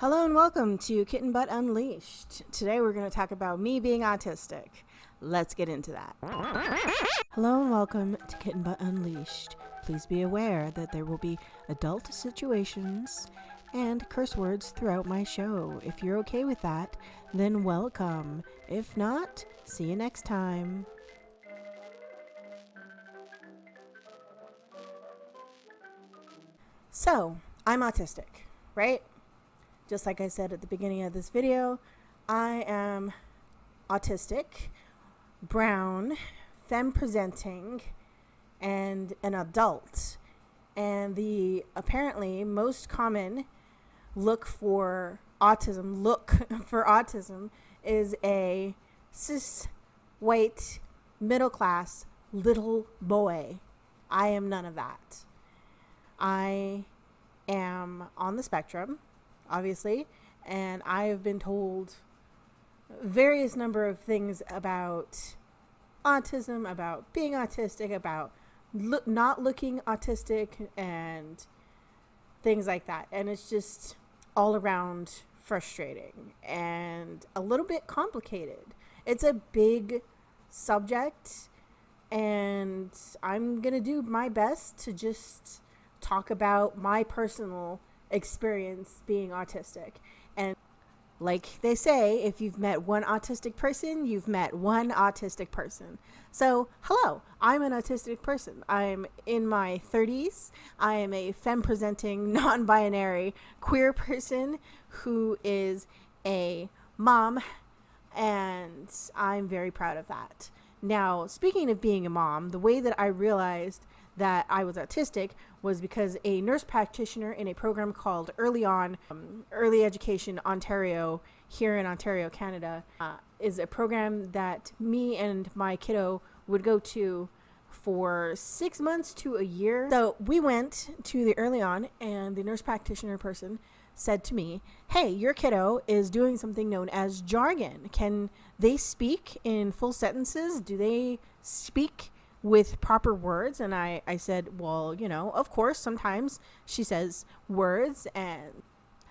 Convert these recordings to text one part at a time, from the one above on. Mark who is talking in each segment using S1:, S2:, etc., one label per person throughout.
S1: Hello and welcome to Kitten Butt Unleashed. Today we're going to talk about me being autistic. Let's get into that. Hello and welcome to Kitten Butt Unleashed. Please be aware that there will be adult situations and curse words throughout my show. If you're okay with that, then welcome. If not, see you next time. So, I'm autistic, right? Just like I said at the beginning of this video, I am autistic, brown, femme-presenting, and an adult. And the apparently most common look for autism is a cis, white, middle-class little boy. I am none of that. I am on the spectrum, obviously, and I have been told various number of things about autism, about being autistic, about not looking autistic, and things like that. And it's just all around frustrating and a little bit complicated. It's a big subject, and I'm gonna do my best to just talk about my personal experience being autistic. And like they say, if you've met one autistic person, you've met one autistic person. So hello, I'm an autistic person. I'm in my 30s. I am a femme-presenting, non-binary, queer person who is a mom, and I'm very proud of that. Now, speaking of being a mom, the way that I realized that I was autistic was because a nurse practitioner in a program called Early Education Ontario, here in Ontario, Canada, is a program that me and my kiddo would go to for 6 months to a year. So we went to the Early On, and the nurse practitioner person said to me, "Hey, your kiddo is doing something known as jargon. Can they speak in full sentences? Do they speak with proper words?" And I said, well, of course, sometimes she says words, and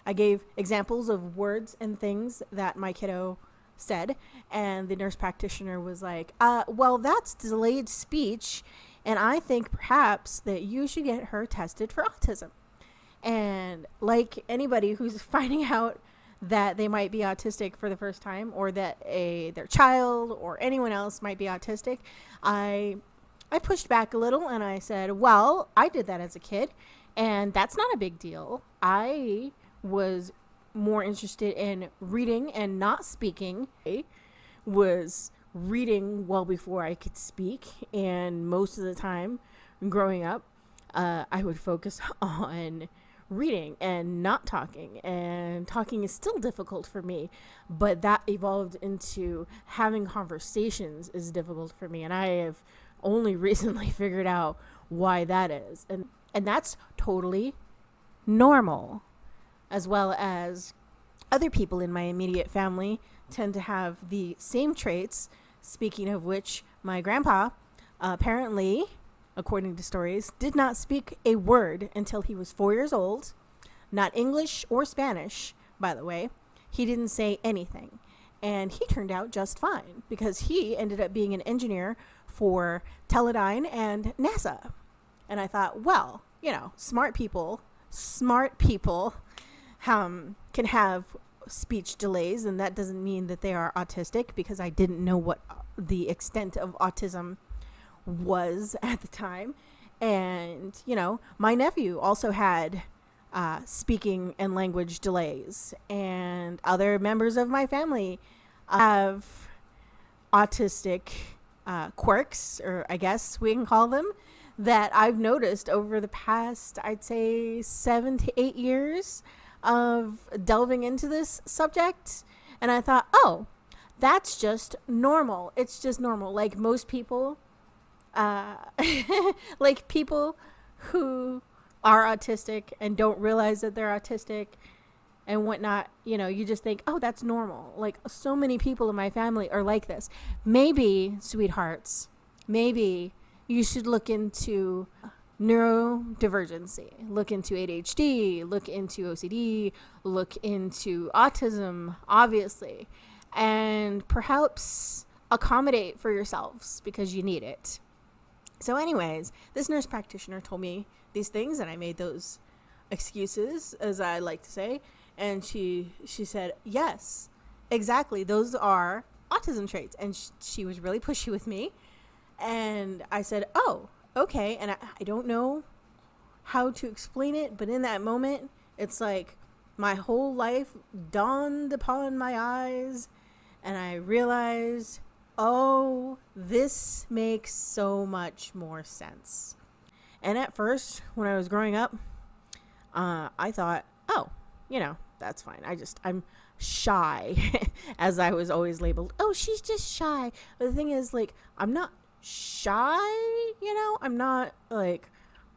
S1: I gave examples of words and things that my kiddo said, and the nurse practitioner was like, well, that's delayed speech, and I think perhaps that you should get her tested for autism. And like anybody who's finding out that they might be autistic for the first time, or that their child or anyone else might be autistic, I pushed back a little and I said, well, I did that as a kid, and that's not a big deal. I was more interested in reading and not speaking. I was reading well before I could speak, and most of the time growing up, I would focus on reading and not talking, and talking is still difficult for me, but that evolved into having conversations is difficult for me, and I have only recently figured out why that is, and that's totally normal. As well as other people in my immediate family tend to have the same traits, speaking of which, my grandpa apparently, according to stories, did not speak a word until he was 4 years old. Not English or Spanish, by the way. He didn't say anything. And he turned out just fine, because he ended up being an engineer for Teledyne and NASA. And I thought, well, smart people can have speech delays, and that doesn't mean that they are autistic, because I didn't know what the extent of autism was at the time. And my nephew also had speaking and language delays, and other members of my family have autistic quirks, or I guess we can call them, that I've noticed over the past, I'd say 7 to 8 years of delving into this subject. And I thought, oh, that's just normal. It's just normal. Like most people, like people who are autistic and don't realize that they're autistic and whatnot, you just think, oh, that's normal. Like, so many people in my family are like this. Maybe, sweethearts, maybe you should look into neurodivergency, look into ADHD, look into OCD, look into autism, obviously, and perhaps accommodate for yourselves because you need it. So anyways, this nurse practitioner told me these things, and I made those excuses, as I like to say, and she said, yes, exactly, those are autism traits. And she was really pushy with me, and I said, oh, okay. And I don't know how to explain it, but in that moment, it's like my whole life dawned upon my eyes, and I realized, oh, this makes so much more sense. And at first, when I was growing up, I thought, oh, that's fine. I'm shy, as I was always labeled. Oh, she's just shy. But the thing is, like, I'm not shy, I'm not, like,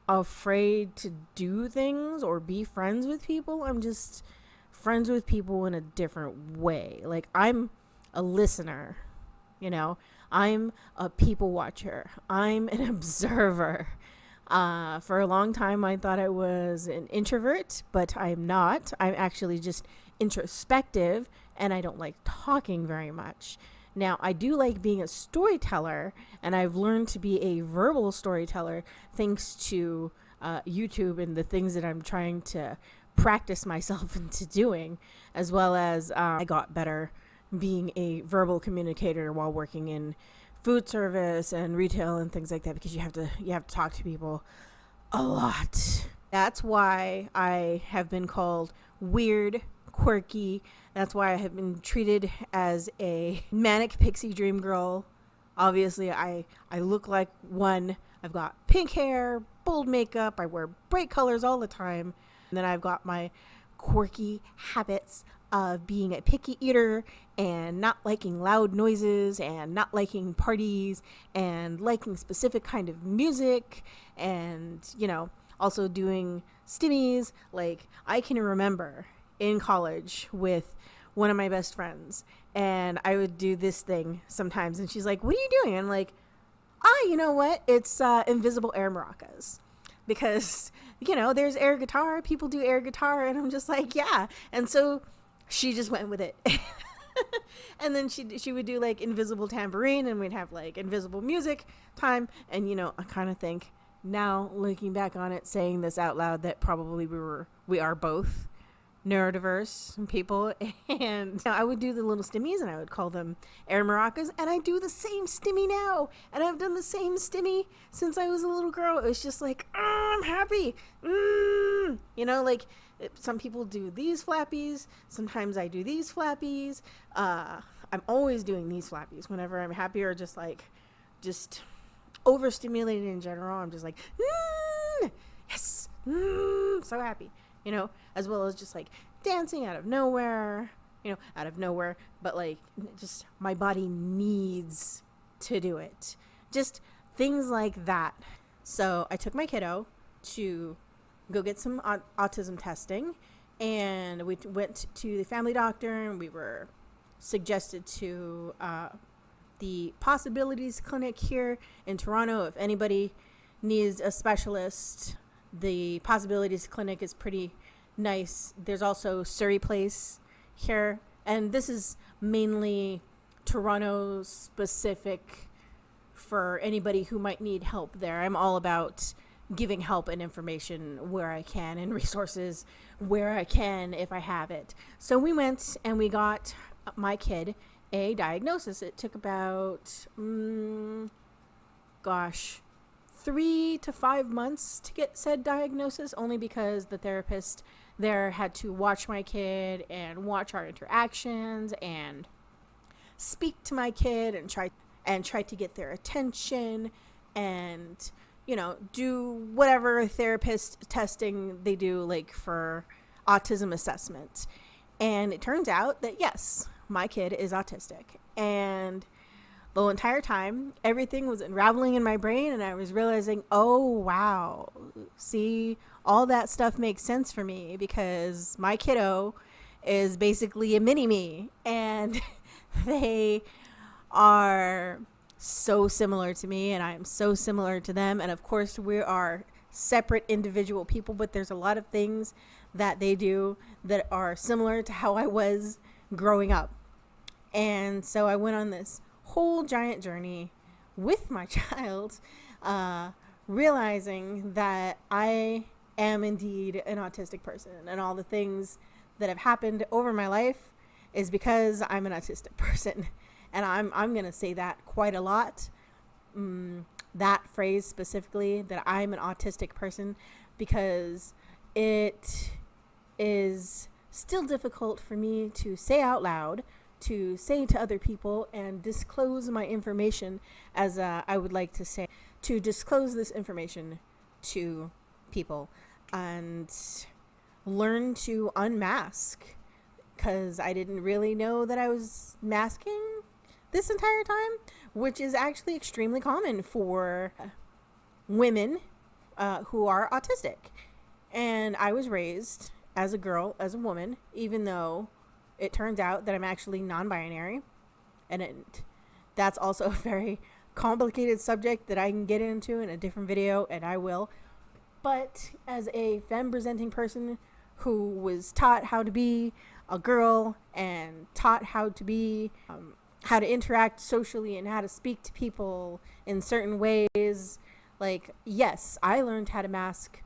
S1: afraid to do things or be friends with people. I'm just friends with people in a different way. Like, I'm a listener, I'm a people watcher. I'm an observer. For a long time, I thought I was an introvert, but I'm not. I'm actually just introspective, and I don't like talking very much. Now, I do like being a storyteller, and I've learned to be a verbal storyteller thanks to YouTube and the things that I'm trying to practice myself into doing, as well as I got better being a verbal communicator while working in food service and retail and things like that, because you have to talk to people a lot. That's why I have been called weird, quirky. That's why I have been treated as a manic pixie dream girl. Obviously, I look like one. I've got pink hair, bold makeup. I wear bright colors all the time. And then I've got my quirky habits of being a picky eater and not liking loud noises and not liking parties and liking specific kind of music, and also doing stimmies. Like, I can remember in college with one of my best friends, and I would do this thing sometimes, and she's like, what are you doing? And I'm like, you know what, it's invisible air maracas, because there's air guitar, people do air guitar, and I'm just like, yeah. And so she just went with it. And then she would do like invisible tambourine, and we'd have like invisible music time. And I kind of think now, looking back on it, saying this out loud, that probably we are both neurodiverse people. And I would do the little stimmies, and I would call them air maracas, and I do the same stimmy now, and I've done the same stimmy since I was a little girl. It was just like, I'm happy. Like, some people do these flappies, sometimes I do these flappies. I'm always doing these flappies whenever I'm happy, or just overstimulated in general. I'm just like, yes, so happy, as well as just like dancing out of nowhere, but like, just my body needs to do it. Just things like that. So I took my kiddo to go get some autism testing, and we went to the family doctor, and we were suggested to the Possibilities Clinic here in Toronto. If anybody needs a specialist, the Possibilities Clinic is pretty nice. There's also Surrey Place here, and this is mainly Toronto specific for anybody who might need help there. I'm all about giving help and information where I can, and resources where I can if I have it. So we went and we got my kid a diagnosis. It took about 3 to 5 months to get said diagnosis, only because the therapist there had to watch my kid and watch our interactions and speak to my kid and try to get their attention, and do whatever therapist testing they do, like for autism assessment. And it turns out that yes, my kid is autistic. And the entire time, everything was unraveling in my brain, and I was realizing, oh wow, see, all that stuff makes sense for me, because my kiddo is basically a mini me, and they are so similar to me, and I am so similar to them. And of course, we are separate individual people, but there's a lot of things that they do that are similar to how I was growing up. And so I went on this whole giant journey with my child, realizing that I am indeed an autistic person, and all the things that have happened over my life is because I'm an autistic person. And I'm going to say that quite a lot. That phrase specifically, that I'm an autistic person, because it is still difficult for me to say out loud, to say to other people, and disclose my information, as I would like to say, to disclose this information to people and learn to unmask, because I didn't really know that I was masking this entire time, which is actually extremely common for women who are autistic. And I was raised as a girl, as a woman, even though it turns out that I'm actually non-binary. And that's also a very complicated subject that I can get into in a different video, and I will. But as a femme-presenting person who was taught how to be a girl and taught how to be how to interact socially and how to speak to people in certain ways, like, yes, I learned how to mask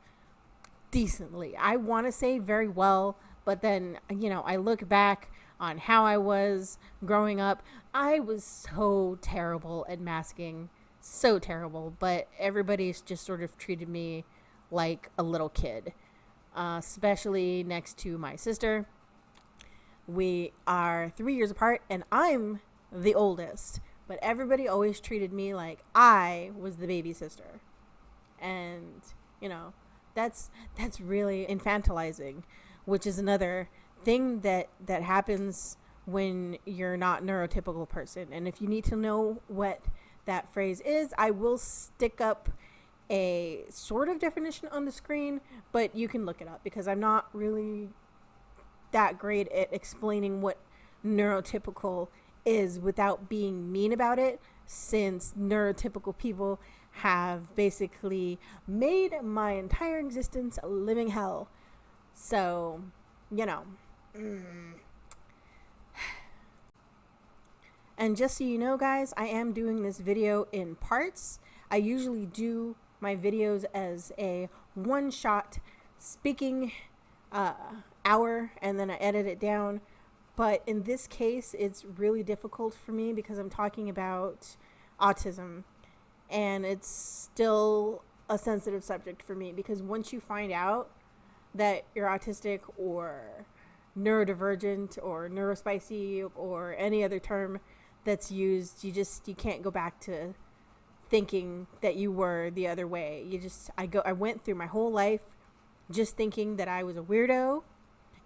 S1: decently. I want to say very well, but then, I look back on how I was growing up. I was so terrible at masking, so terrible, but everybody's just sort of treated me like a little kid, especially next to my sister. We are 3 years apart, and I'm the oldest, but everybody always treated me like I was the baby sister. And that's really infantilizing, which is another thing that happens when you're not a neurotypical person. And if you need to know what that phrase is, I will stick up a sort of definition on the screen, but you can look it up, because I'm not really that great at explaining what neurotypical is without being mean about it, since neurotypical people have basically made my entire existence a living hell. So, And just so you know, guys, I am doing this video in parts. I usually do my videos as a one-shot speaking hour, and then I edit it down. But in this case, it's really difficult for me because I'm talking about autism, and it's still a sensitive subject for me, because once you find out that you're autistic or neurodivergent or neurospicy or any other term that's used, you can't go back to thinking that you were the other way. I went through my whole life just thinking that I was a weirdo,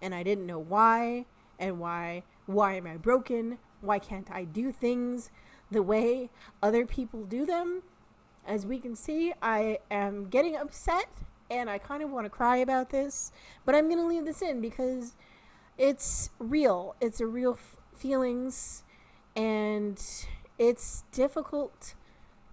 S1: and I didn't know why. And why am I broken? Why can't I do things the way other people do them? As we can see, I am getting upset, and I kind of want to cry about this, but I'm going to leave this in because it's real. It's a real feelings, and it's difficult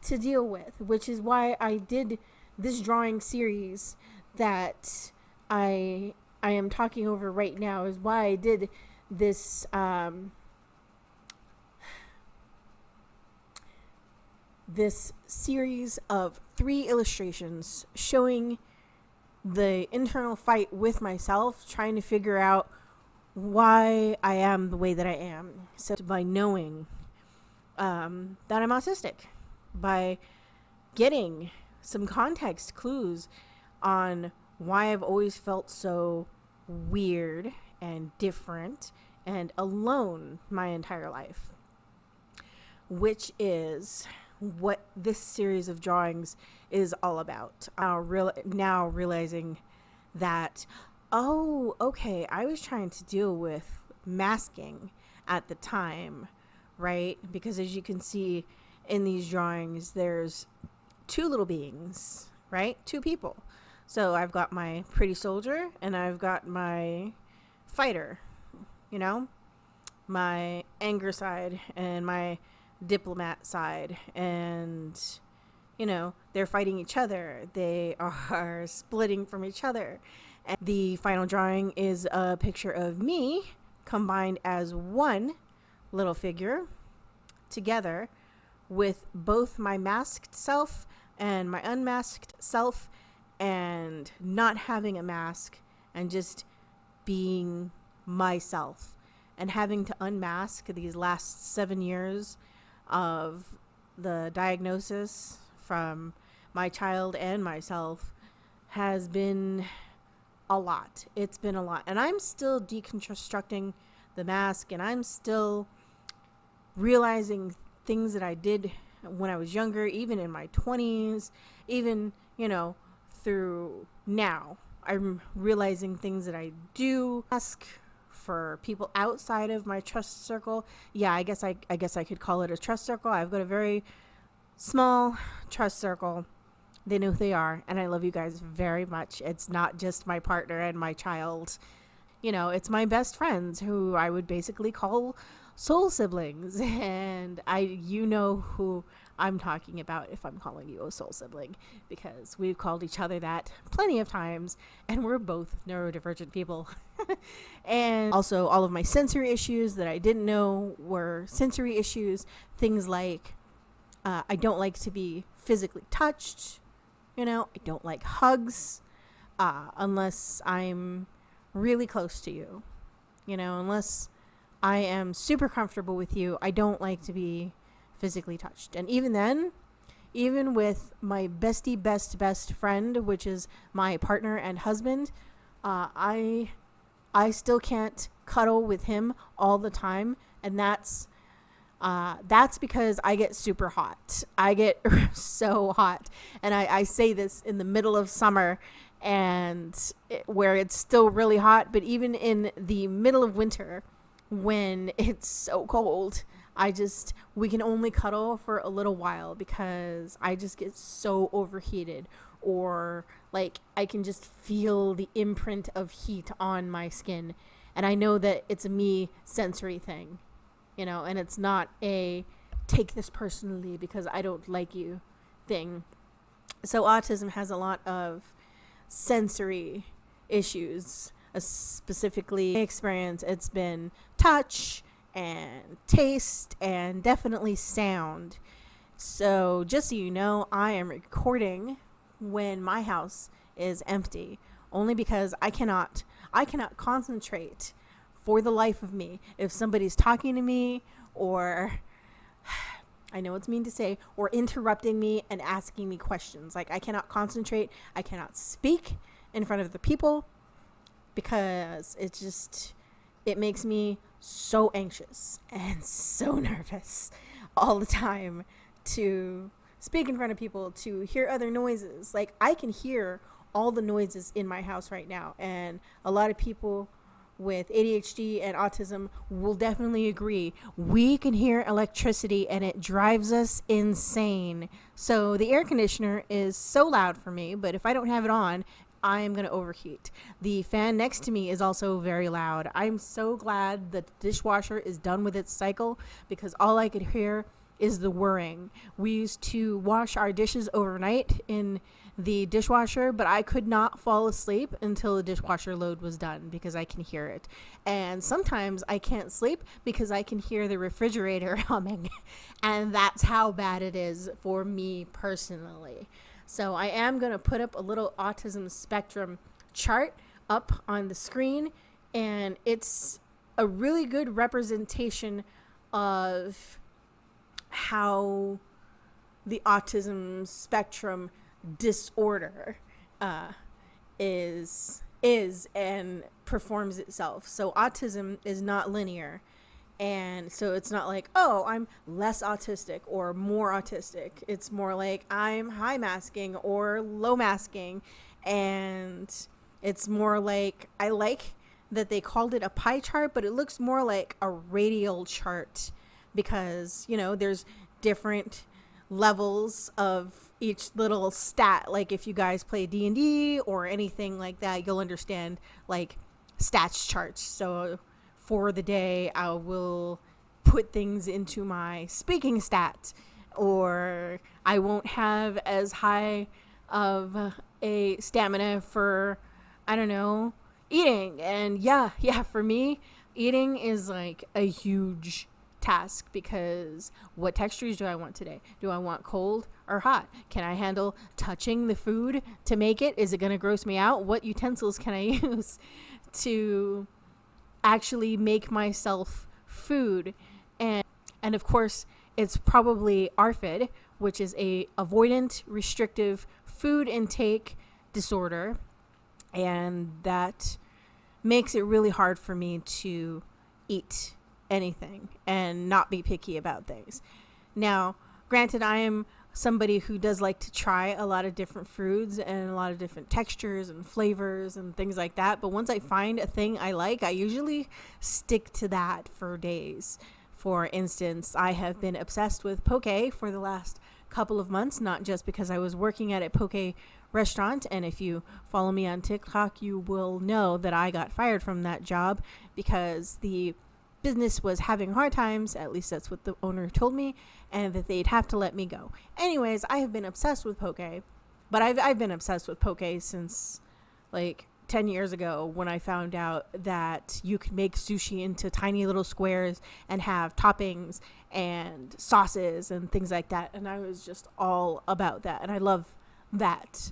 S1: to deal with, which is why I did this drawing series that I am talking over right now, is why I did this this series of 3 illustrations showing the internal fight with myself, trying to figure out why I am the way that I am. So by knowing that I'm autistic, by getting some context clues on why I've always felt so weird and different and alone my entire life, which is what this series of drawings is all about. Now realizing that, okay, I was trying to deal with masking at the time, right? Because as you can see in these drawings, there's 2 little beings, right? 2 people. So I've got my pretty soldier and I've got my fighter, my anger side and my diplomat side. And, they're fighting each other. They are splitting from each other. And the final drawing is a picture of me combined as one little figure together with both my masked self and my unmasked self, and not having a mask and just being myself, and having to unmask these last 7 years of the diagnosis from my child and myself has been a lot. It's been a lot. And I'm still deconstructing the mask, and I'm still realizing things that I did when I was younger, even in my 20s, even, through now. I'm realizing things that I do ask for people outside of my trust circle. Yeah, I guess I could call it a trust circle. I've got a very small trust circle. They know who they are, and I love you guys very much. It's not just my partner and my child. It's my best friends, who I would basically call soul siblings, and you know who I'm talking about if I'm calling you a soul sibling, because we've called each other that plenty of times, and we're both neurodivergent people. And also, all of my sensory issues that I didn't know were sensory issues, things like I don't like to be physically touched. I don't like hugs unless I'm really close to you. Unless I am super comfortable with you, I don't like to be physically touched. And even then, even with my best friend, which is my partner and husband, I still can't cuddle with him all the time. And that's because I get super hot. I get so hot. And I say this in the middle of summer, and where it's still really hot, but even in the middle of winter, when it's so cold, we can only cuddle for a little while, because I just get so overheated, or like I can just feel the imprint of heat on my skin. And I know that it's a me sensory thing, and it's not a take this personally because I don't like you thing. So autism has a lot of sensory issues. Specifically experience, it's been touch and taste and definitely sound. So just so you know, I am recording when my house is empty, only because I cannot concentrate for the life of me if somebody's talking to me, or I know it's mean to say, or interrupting me and asking me questions. Like, I cannot concentrate, I cannot speak in front of the people, because it makes me so anxious and so nervous all the time to speak in front of people, to hear other noises. Like, I can hear all the noises in my house right now, and a lot of people with ADHD and autism will definitely agree. We can hear electricity, and it drives us insane. So the air conditioner is so loud for me, but if I don't have it on, I'm going to overheat. The fan next to me is also very loud. I'm so glad that the dishwasher is done with its cycle, because all I could hear is the whirring. We used to wash our dishes overnight in the dishwasher, but I could not fall asleep until the dishwasher load was done, because I can hear it. And sometimes I can't sleep because I can hear the refrigerator humming. And that's how bad it is for me personally. So I am going to put up a little autism spectrum chart up on the screen, and it's a really good representation of how the autism spectrum disorder is and performs itself. So autism is not linear. And so it's not like, oh, I'm less autistic or more autistic. It's more like I'm high masking or low masking. And it's more like, I like that they called it a pie chart, but it looks more like a radial chart, because, there's different levels of each little stat. Like, if you guys play D&D or anything like that, you'll understand like stats charts. So for the day, I will put things into my speaking stat, or I won't have as high of a stamina for, I don't know, eating. And yeah, for me, eating is like a huge task, because what textures do I want today? Do I want cold or hot? Can I handle touching the food to make it? Is it going to gross me out? What utensils can I use to actually make myself food? And of course, it's probably ARFID, which is a avoidant restrictive food intake disorder, and that makes it really hard for me to eat anything and not be picky about things. Now, granted, I am somebody who does like to try a lot of different foods and a lot of different textures and flavors and things like that, but once I find a thing I like, I usually stick to that for days. For instance, I have been obsessed with poke for the last couple of months, not just because I was working at a poke restaurant, and if you follow me on TikTok, you will know that I got fired from that job because the business was having hard times, at least that's what the owner told me, and that they'd have to let me go. Anyways, I have been obsessed with poke, but I've been obsessed with poke since like 10 years ago, when I found out that you could make sushi into tiny little squares and have toppings and sauces and things like that. And I was just all about that. And I love that.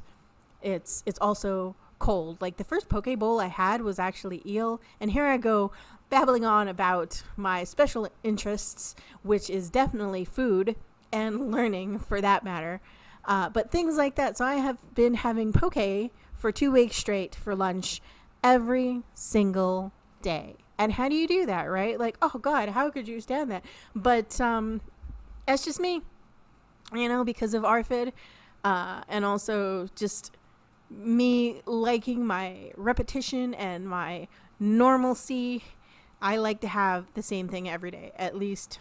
S1: It's also cold. Like the first poke bowl I had was actually eel. And here I go babbling on about my special interests, which is definitely food and learning for that matter. But things like that. So I have been having poke for 2 weeks straight for lunch every single day. And how do you do that, right? Like, oh God, how could you stand that? But that's just me, because of ARFID, and also just me liking my repetition and my normalcy. I like to have the same thing every day, at least,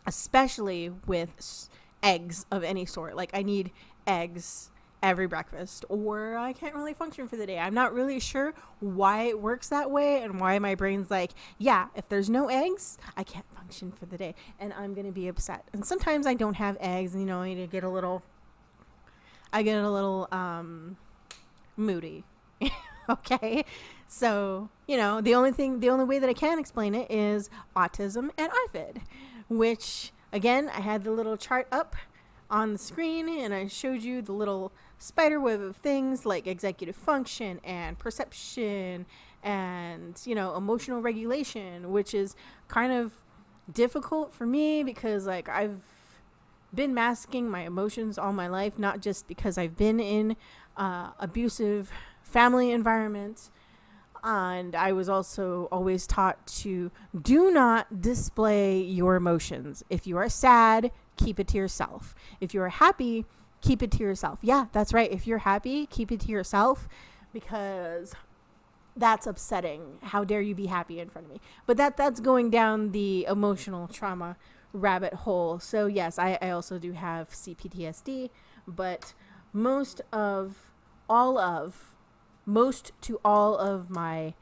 S1: especially with eggs of any sort. Like I need eggs every breakfast, or I can't really function for the day. I'm not really sure why it works that way and why my brain's like, yeah, if there's no eggs, I can't function for the day and I'm going to be upset. And sometimes I don't have eggs, and I get a little moody. Okay. So, the only way that I can explain it is autism and ARFID, which again, I had the little chart up on the screen and I showed you the little spider web of things like executive function and perception and, emotional regulation, which is kind of difficult for me because like I've been masking my emotions all my life, not just because I've been in abusive family environments. And I was also always taught to do not display your emotions. If you are sad, keep it to yourself. If you are happy, keep it to yourself. Yeah, that's right. If you're happy, keep it to yourself, because that's upsetting. How dare you be happy in front of me? But that's going down the emotional trauma rabbit hole. So yes, I also do have CPTSD, but most to all of my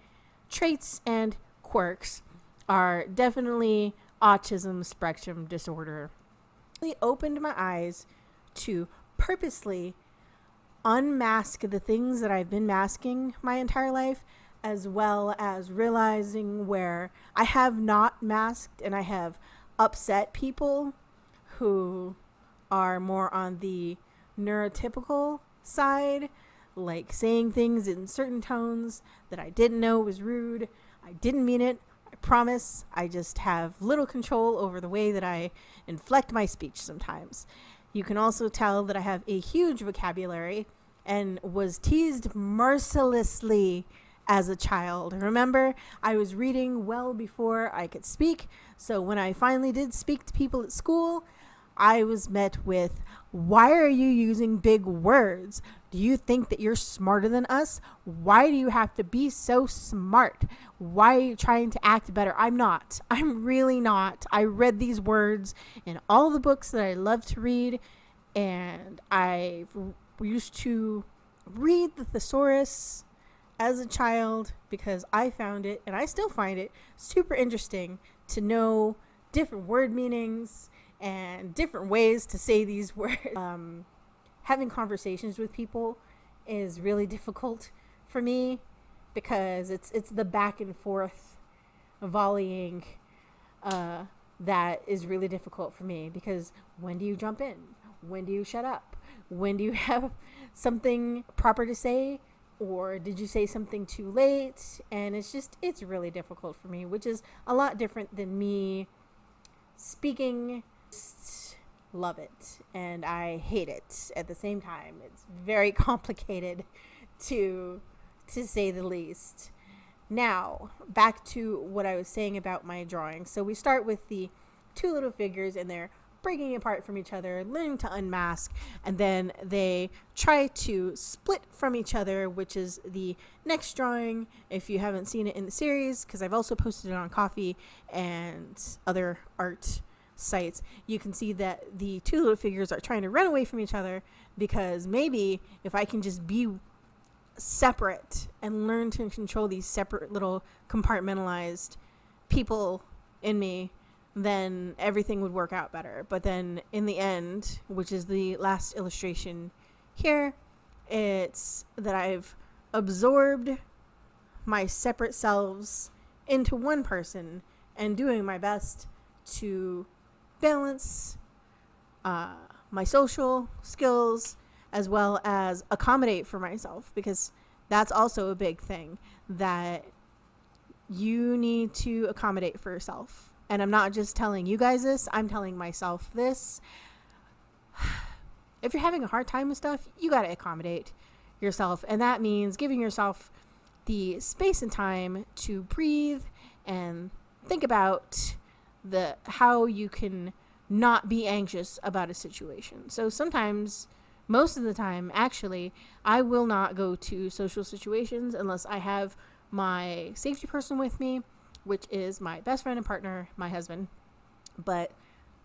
S1: traits and quirks are definitely autism spectrum disorder. It opened my eyes to purposely unmask the things that I've been masking my entire life, as well as realizing where I have not masked and I have upset people who are more on the neurotypical side, like saying things in certain tones that I didn't know was rude. I didn't mean it. I promise. I just have little control over the way that I inflect my speech sometimes. You can also tell that I have a huge vocabulary and was teased mercilessly as a child. Remember, I was reading well before I could speak. So when I finally did speak to people at school, I was met with, why are you using big words? Do you think that you're smarter than us? Why do you have to be so smart? Why are you trying to act better? I'm not. I'm really not. I read these words in all the books that I love to read, and I used to read the thesaurus as a child because I found it, and I still find it, super interesting to know different word meanings and different ways to say these words. Having conversations with people is really difficult for me because it's the back and forth volleying that is really difficult for me, because when do you jump in? When do you shut up? When do you have something proper to say? Or did you say something too late? And it's really difficult for me, which is a lot different than me speaking. Just love it and I hate it at the same time. It's very complicated to say the least. Now, back to what I was saying about my drawing. So we start with the two little figures, and they're breaking apart from each other, learning to unmask, and then they try to split from each other, which is the next drawing. If you haven't seen it in the series, because I've also posted it on Coffee and other art sites, you can see that the two little figures are trying to run away from each other, because maybe if I can just be separate and learn to control these separate little compartmentalized people in me, then everything would work out better. But then in the end, which is the last illustration here, it's that I've absorbed my separate selves into one person and doing my best to balance my social skills as well as accommodate for myself, because that's also a big thing, that you need to accommodate for yourself. And I'm not just telling you guys this, I'm telling myself this. If you're having a hard time with stuff, you got to accommodate yourself. And that means giving yourself the space and time to breathe and think about how you can not be anxious about a situation. So sometimes, most of the time, actually, I will not go to social situations unless I have my safety person with me, which is my best friend and partner, my husband. But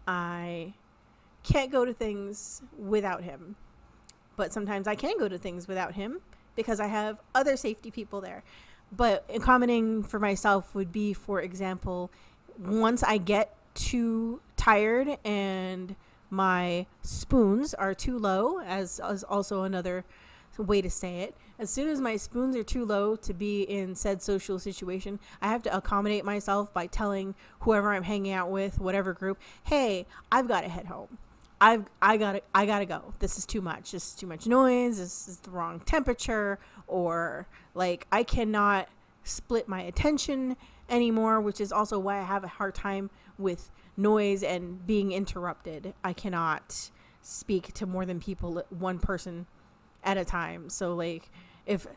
S1: I can't go to things without him. But sometimes I can go to things without him because I have other safety people there. But accommodating for myself would be, for example, once I get too tired and my spoons are too low, as also another way to say it. As soon as my spoons are too low to be in said social situation, I have to accommodate myself by telling whoever I'm hanging out with, whatever group, hey, I've got to head home. I gotta go. This is too much. This is too much noise. This is the wrong temperature. Or like, I cannot split my attention anymore, which is also why I have a hard time with noise and being interrupted. I cannot speak to more than one person at a time. So like, if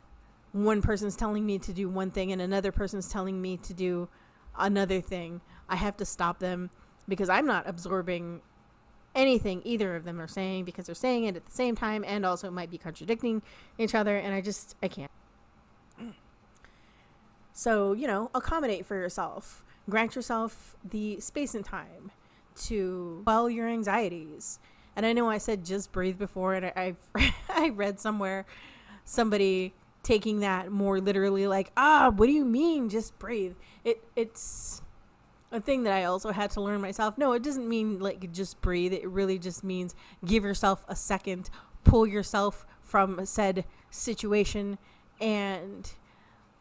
S1: one person's telling me to do one thing and another person's telling me to do another thing, I have to stop them, because I'm not absorbing anything either of them are saying, because they're saying it at the same time and also might be contradicting each other, and I can't. So, accommodate for yourself. Grant yourself the space and time to quell your anxieties. And I know I said just breathe before, and I read somewhere somebody taking that more literally, like, what do you mean just breathe? It's a thing that I also had to learn myself. No, it doesn't mean like just breathe. It really just means give yourself a second, pull yourself from said situation, and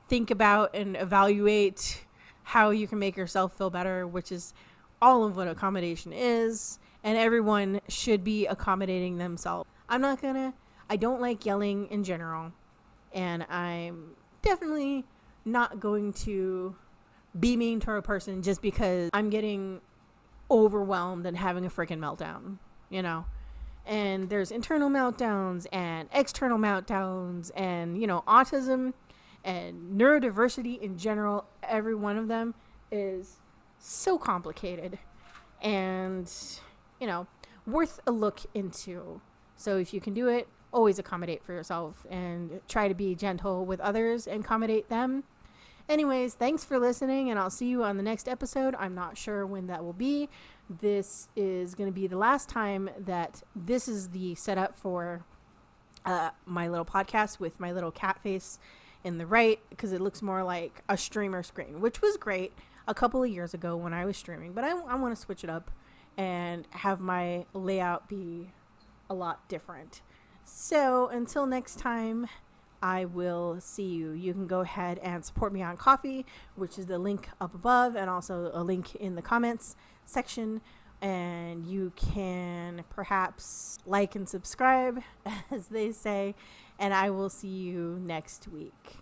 S1: think about and evaluate how you can make yourself feel better, which is all of what accommodation is. And everyone should be accommodating themselves. I don't like yelling in general. And I'm definitely not going to be mean to a person just because I'm getting overwhelmed and having a freaking meltdown, And there's internal meltdowns and external meltdowns, and, autism and neurodiversity in general. Every one of them is so complicated and, worth a look into. So if you can do it, always accommodate for yourself and try to be gentle with others and accommodate them. Anyways, thanks for listening, and I'll see you on the next episode. I'm not sure when that will be. This is going to be the last time that this is the setup for my little podcast with my little cat face in the right, because it looks more like a streamer screen, which was great a couple of years ago when I was streaming. But I want to switch it up and have my layout be a lot different. So until next time, I will see you. You can go ahead and support me on Coffee, which is the link up above, and also a link in the comments section. And you can perhaps like and subscribe, as they say, and I will see you next week.